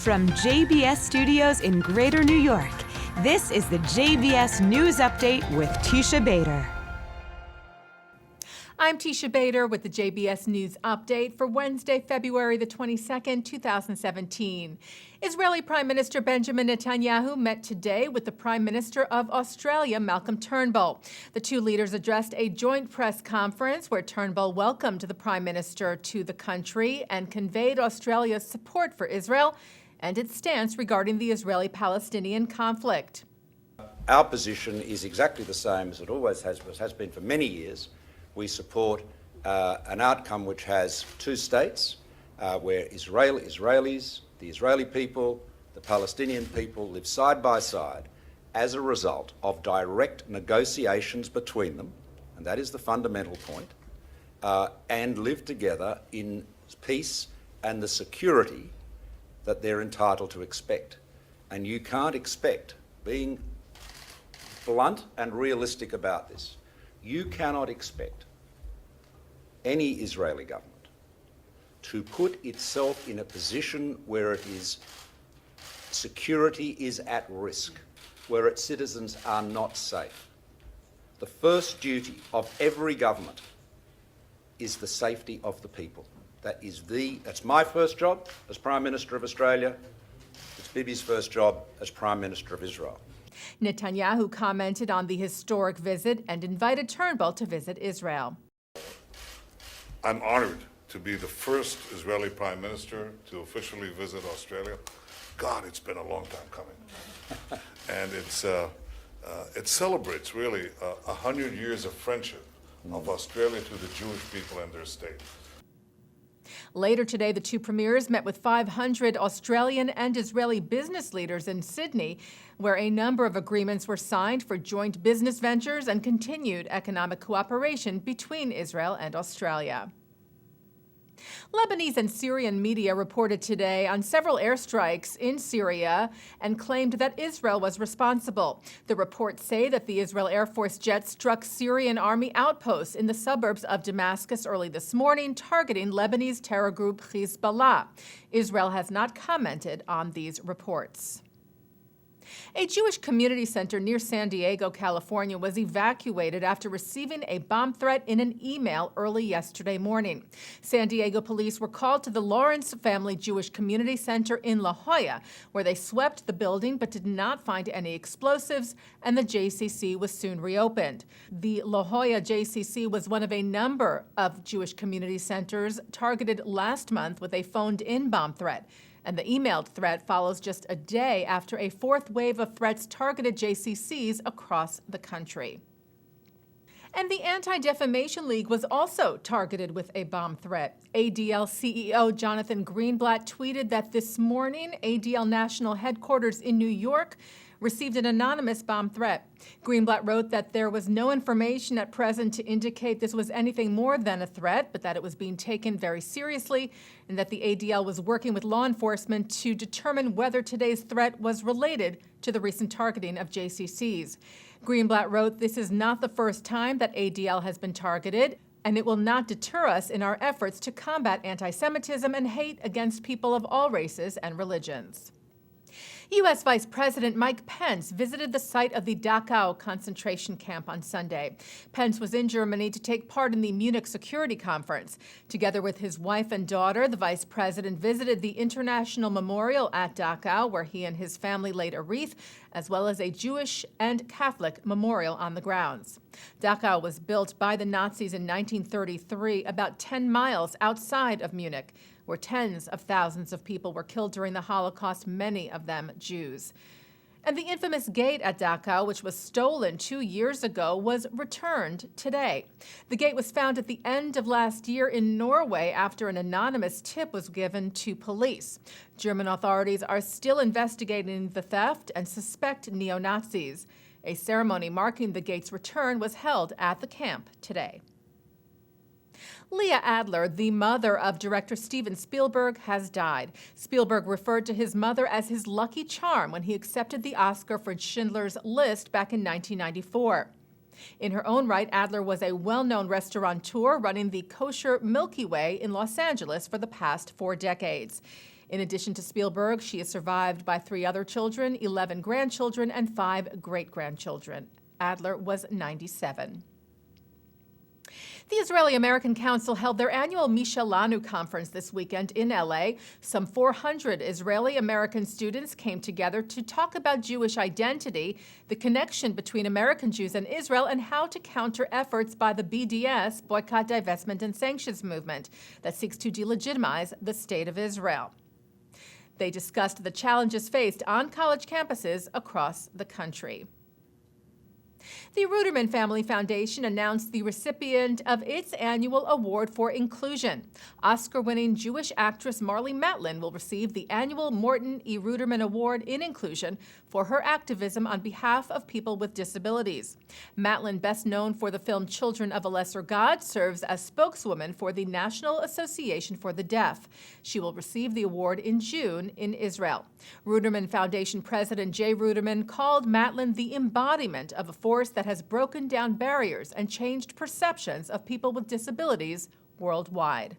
From JBS Studios in Greater New York, this is the JBS News Update with Teisha Bader. I'm Teisha Bader with the JBS News Update for Wednesday, February the 22nd, 2017. Israeli Prime Minister Benjamin Netanyahu met today with the Prime Minister of Australia, Malcolm Turnbull. The two leaders addressed a joint press conference where Turnbull welcomed the Prime Minister to the country and conveyed Australia's support for Israel and its stance regarding the Israeli-Palestinian conflict. Our position is exactly the same as it always has been for many years. We support an outcome which has two states, where Israelis, the Israeli people, the Palestinian people live side by side as a result of direct negotiations between them, and that is the fundamental point, and live together in peace and the security that they're entitled to expect. And you can't expect, being blunt and realistic about this, you cannot expect any Israeli government to put itself in a position where security is at risk, where its citizens are not safe. The first duty of every government is the safety of the people. That's my first job as Prime Minister of Australia. It's Bibi's first job as Prime Minister of Israel. Netanyahu commented on the historic visit and invited Turnbull to visit Israel. I'm honored to be the first Israeli Prime Minister to officially visit Australia. God, it's been a long time coming. And it celebrates really 100 years of friendship of Australia to the Jewish people and their state. Later today, the two premiers met with 500 Australian and Israeli business leaders in Sydney, where a number of agreements were signed for joint business ventures and continued economic cooperation between Israel and Australia. Lebanese and Syrian media reported today on several airstrikes in Syria and claimed that Israel was responsible. The reports say that the Israel Air Force jet struck Syrian army outposts in the suburbs of Damascus early this morning, targeting Lebanese terror group Hezbollah. Israel has not commented on these reports. A Jewish community center near San Diego, California, was evacuated after receiving a bomb threat in an email early yesterday morning. San Diego police were called to the Lawrence Family Jewish Community Center in La Jolla, where they swept the building but did not find any explosives, and the JCC was soon reopened. The La Jolla JCC was one of a number of Jewish community centers targeted last month with a phoned-in bomb threat. And the emailed threat follows just a day after a fourth wave of threats targeted JCCs across the country. And the Anti-Defamation League was also targeted with a bomb threat. ADL CEO Jonathan Greenblatt tweeted that this morning, ADL National Headquarters in New York received an anonymous bomb threat. Greenblatt wrote that there was no information at present to indicate this was anything more than a threat, but that it was being taken very seriously, and that the ADL was working with law enforcement to determine whether today's threat was related to the recent targeting of JCCs. Greenblatt wrote, "This is not the first time that ADL has been targeted, and it will not deter us in our efforts to combat anti-Semitism and hate against people of all races and religions." U.S. Vice President Mike Pence visited the site of the Dachau concentration camp on Sunday. Pence was in Germany to take part in the Munich Security Conference. Together with his wife and daughter, the vice president visited the International Memorial at Dachau, where he and his family laid a wreath, as well as a Jewish and Catholic memorial on the grounds. Dachau was built by the Nazis in 1933, about 10 miles outside of Munich, where tens of thousands of people were killed during the Holocaust, many of them Jews. And the infamous gate at Dachau, which was stolen 2 years ago, was returned today. The gate was found at the end of last year in Norway after an anonymous tip was given to police. German authorities are still investigating the theft and suspect neo-Nazis. A ceremony marking the gate's return was held at the camp today. Leah Adler, the mother of director Steven Spielberg, has died. Spielberg referred to his mother as his lucky charm when he accepted the Oscar for Schindler's List back in 1994. In her own right, Adler was a well-known restaurateur running the kosher Milky Way in Los Angeles for the past 4 decades. In addition to Spielberg, she is survived by 3 other children, 11 grandchildren, and 5 great-grandchildren. Adler was 97. The Israeli-American Council held their annual Mishelanu conference this weekend in L.A. Some 400 Israeli-American students came together to talk about Jewish identity, the connection between American Jews and Israel, and how to counter efforts by the BDS, Boycott, Divestment, and Sanctions movement, that seeks to delegitimize the State of Israel. They discussed the challenges faced on college campuses across the country. The Ruderman Family Foundation announced the recipient of its annual award for inclusion. Oscar-winning Jewish actress Marlee Matlin will receive the annual Morton E. Ruderman Award in Inclusion for her activism on behalf of people with disabilities. Matlin, best known for the film Children of a Lesser God, serves as spokeswoman for the National Association for the Deaf. She will receive the award in June in Israel. Ruderman Foundation President Jay Ruderman called Matlin the embodiment of a force that has broken down barriers and changed perceptions of people with disabilities worldwide.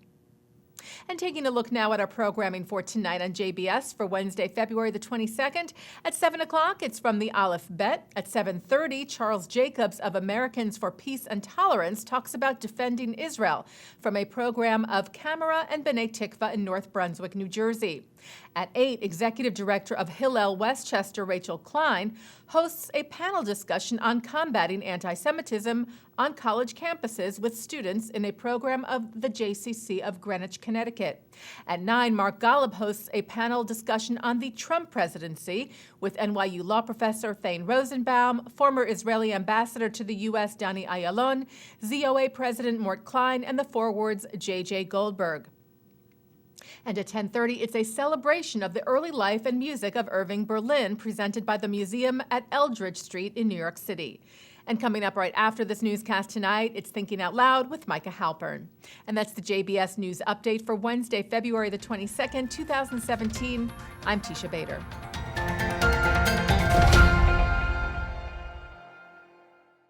And taking a look now at our programming for tonight on JBS for Wednesday, February the 22nd. At 7 o'clock, it's From the Aleph Bet. At 7:30, Charles Jacobs of Americans for Peace and Tolerance talks about defending Israel from a program of Camera and B'nai Tikva in North Brunswick, New Jersey. At 8, Executive Director of Hillel Westchester, Rachel Klein, hosts a panel discussion on combating anti-Semitism on college campuses with students in a program of the JCC of Greenwich, Connecticut. At 9, Mark Golub hosts a panel discussion on the Trump presidency with NYU law professor Thane Rosenbaum, former Israeli ambassador to the U.S. Danny Ayalon, ZOA President Mort Klein, and the Forward's J.J. Goldberg. And at 10:30, it's a celebration of the early life and music of Irving Berlin, presented by the museum at Eldridge Street in New York City. And coming up right after this newscast tonight, it's Thinking Out Loud with Micah Halpern. And that's the JBS News Update for Wednesday, February the 22nd, 2017. I'm Teisha Bader.